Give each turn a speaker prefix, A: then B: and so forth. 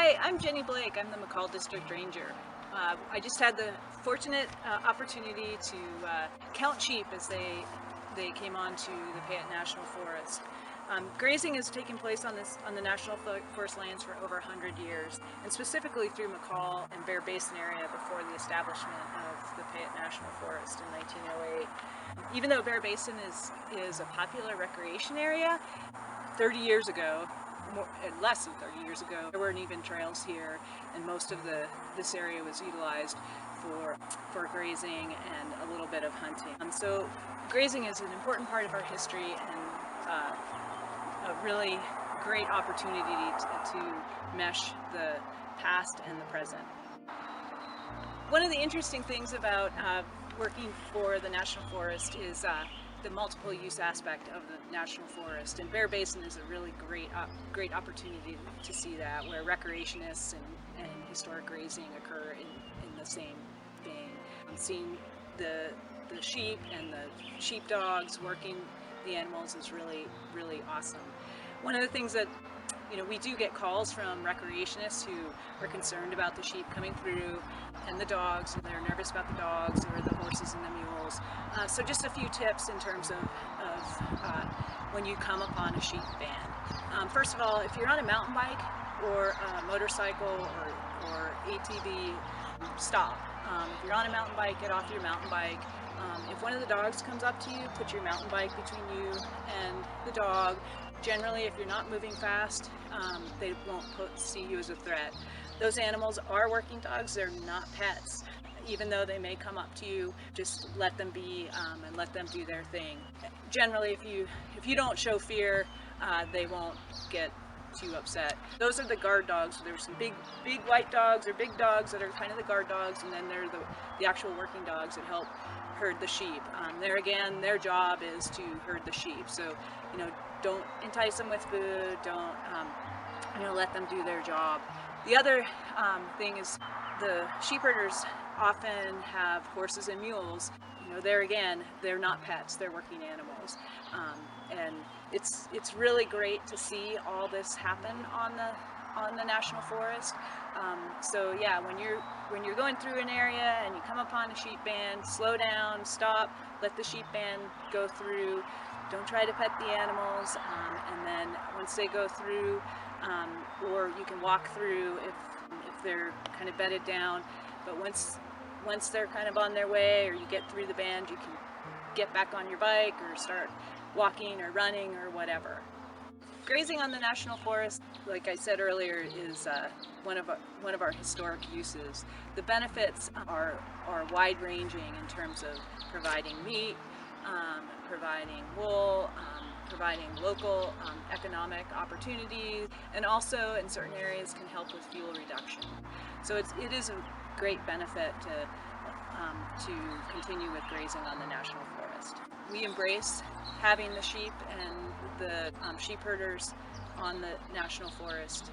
A: Hi, I'm Jenny Blake. I'm the McCall District Ranger. I just had the fortunate opportunity to count sheep as they came onto the Payette National Forest. Grazing has taken place on the National Forest lands for over 100 years, and specifically through McCall and Bear Basin area before the establishment of the Payette National Forest in 1908. Even though Bear Basin is a popular recreation area, 30 years ago, less than 30 years ago, there weren't even trails here, and most of this area was utilized for grazing and a little bit of hunting. So grazing is an important part of our history and a really great opportunity to mesh the past and the present. One of the interesting things about working for the National Forest is the multiple use aspect of the National Forest, and Bear Basin is a really great opportunity to see that, where recreationists and historic grazing occur in the same vein. Seeing the sheep and the sheepdogs working the animals is really awesome. One of the things that we do get calls from recreationists who are concerned about the sheep coming through and the dogs, and they're nervous about the dogs or the horses and the mules. So just a few tips in terms of when you come upon a sheep band. First of all, if you're on a mountain bike or a motorcycle or ATV, stop. If you're on a mountain bike, get off your mountain bike. If one of the dogs comes up to you, put your mountain bike between you and the dog. Generally, if you're not moving fast, they won't see you as a threat. Those animals are working dogs, they're not pets. Even though they may come up to you, just let them be and let them do their thing. Generally, if you don't show fear, they won't get too upset. Those are the guard dogs. There's some big white dogs or big dogs that are kind of the guard dogs, and then there are the actual working dogs that help herd the sheep. There again, their job is to herd the sheep. So, don't entice them with food. Don't, let them do their job. The other thing is the sheep herders often have horses and mules. There again, they're not pets. They're working animals, and it's really great to see all this happen on the National Forest. So yeah, when you're going through an area and you come upon a sheep band, slow down, stop, let the sheep band go through. Don't try to pet the animals, and then once they go through, or you can walk through if they're kind of bedded down. But once they're kind of on their way, or you get through the band, you can get back on your bike or start walking or running or whatever. Grazing on the National Forest, like I said earlier, is one of our historic uses. The benefits are wide-ranging in terms of providing meat, providing wool, providing local economic opportunities, and also in certain areas can help with fuel reduction. So it is a great benefit to continue with grazing on the National Forest. We embrace having the sheep and the sheep herders on the National Forest.